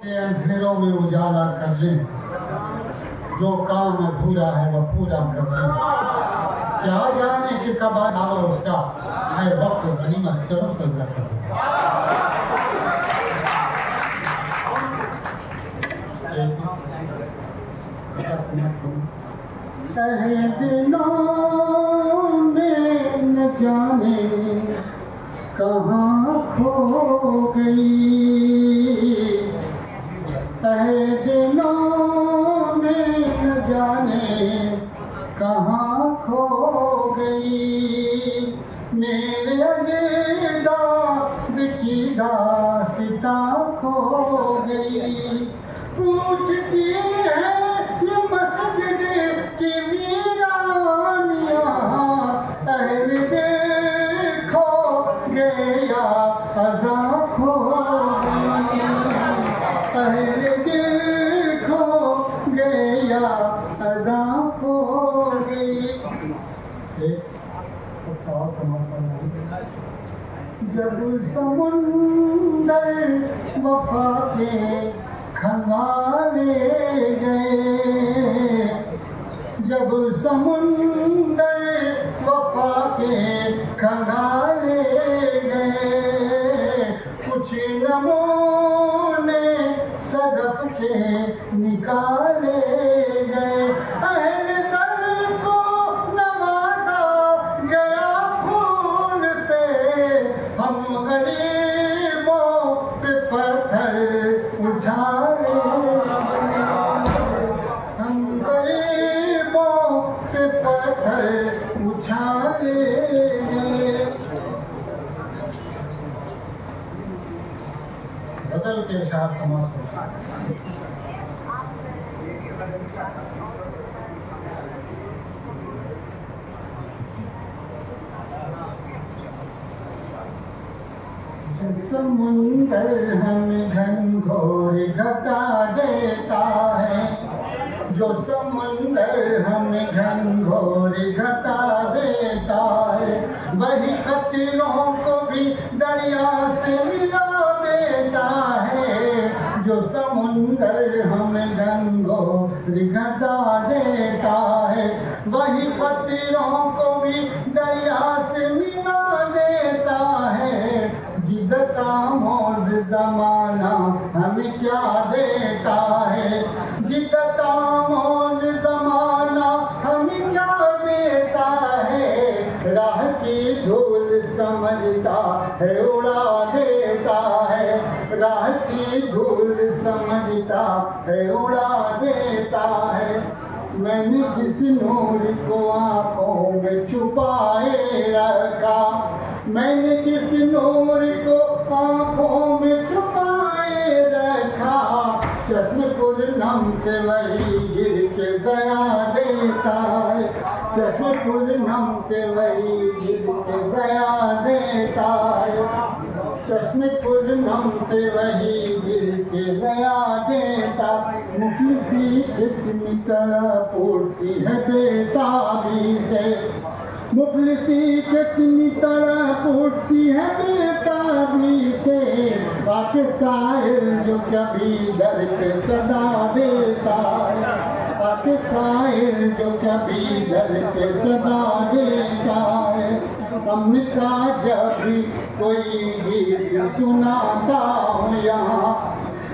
के अंधेरों में उजाला कर ले, जो काम अधूरा है वह पूरा कर ले। क्या जाने कि कब आवा उसका है वक्त गनीमत। चलो सजदा कर दिनों में न जाने कहाँ खो गई, दिनों में न जाने कहाँ खो गई। मेरे दाद की दास्ता खो गई। पूछती है ये मस्जिद की वीरानियाँ, अहले देखो गया अज़ा खो गई, अहले देखो गया अज़ा खो गई। जब समुंदर वफा के खंगाले गए, जब समुंदर वफा के खंगाले गए, कुछ नमूने सदफ के निकाले गए। अहले सर को नवाजा गया फूल से, हम गरीबों पे पत्थर उछाले, हम गरीबों पे पत्थर उछाले गए। बदल के साथ समाप्त समुंदर हमें घनघोर घटा देता है, जो समुंदर हमें घनघोर घटा देता है, वही खतरों को भी दरिया से मिला देता है। जो समुंदर हमें घनघोर घटा देता है, वही खतरों को भी दरिया से मिला देता है। जिदता मौज जमाना हमें क्या देता है, जिदता मौज जमाना हमें क्या देता है। राह की धूल समझता है उड़ा देता है, राह की धूल समझता है उड़ा देता है। मैंने जिस नूर को आँखों में छुपाए रखा, मैंने जिस नूर को आँखों में छुपाए रखा, चश्मे पूर्णम से वही गिर के दया देता है, चश्मे पूर्णम से वही गिर के दया देता है। चश्मे पूर्णम से वही गिर के दया देता। मुफलिसी कितनी तड़प उठती है बेताबी से, मुफलिसी कितनी तड़प उठती है बेताबी से। आके साहिल जो कभी दर पे सदा देता है, आके साहिल जो कभी दर पे सदा देता है। हमने कहा जब भी कोई गीत सुनाता हूँ यहाँ,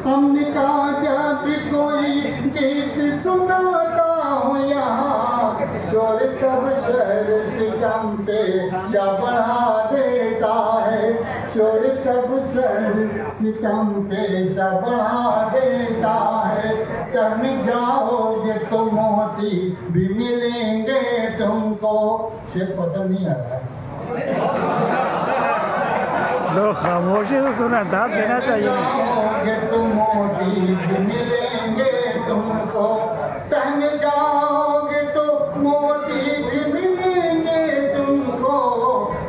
हमने कहा जब भी कोई गीत सुनाता हूँ यहाँ, शोर तब शहर सितम पे बढ़ा देता है, शोर तब शहर सितम पे बढ़ा देता है। कम जाओगे तो मोती भी मिलेंगे तुमको। शेर पसंद नहीं आ रहा है, लोग खामोशी से सुना था, देना चाहिए। तुम मोती भी मिलेंगे तुमको, तहने जाओगे तो मोती भी मिलेंगे तुमको।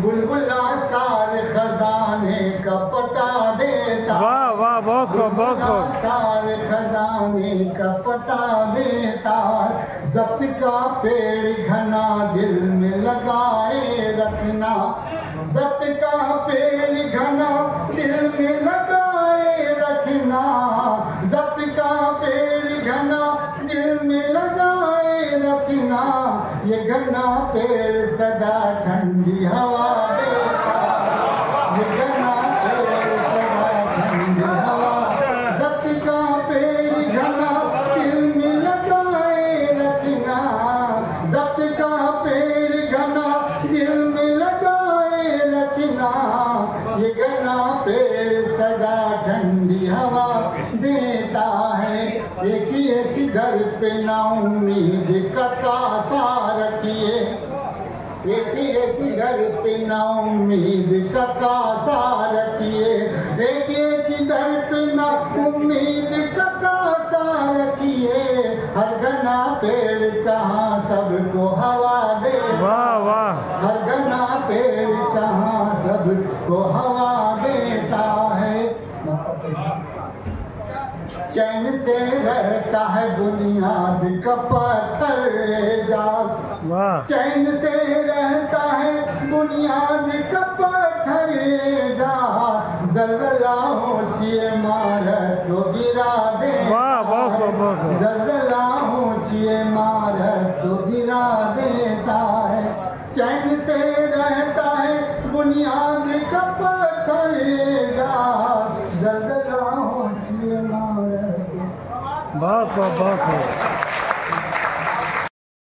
बुलबुला सारे खजाने का पता देता, वाह वाह, बहुत खूब बहुत खूब। सारे खजाने का पता देता। जब्त का पेड़ घना दिल में लगाए रखना, जब्त का पेड़ घना दिल में लगाए रखना। घना पेड़ सदा ठंडी हवा देता, ये घना पेड़ सदा ठंडी हवा। जब्त का पेड़ घना दिल में लगाए रखना, जब्त का पेड़ घना दिल में लगाए रखना, ये घना पेड़ सदा ठंडी हवा देता है। एक घर पे ना उम्मीद का कासा रखिए, एक घर पे ना उम्मीद का कासा रखिए, एक घर पे ना उम्मीद का कासा रखिए। हर घना पेड़ कहाँ सबको हवा दे, वाह वाह, हर घना पेड़ कहाँ सबको हवा देता है। चैन से रहता है बुनियाद का पत्थर जा, वाह, चैन से रहता है बुनियाद का पत्थर जा। जलजला ऊंचिए मार को गिरा दे, वाह, बहुत बहुत। जलजला ऊंचिए मार को गिरा देता है। चैन से रहता है बुनियाद का पत्थर जा, जलजला ऊंचिए मार। बहुत बहुत।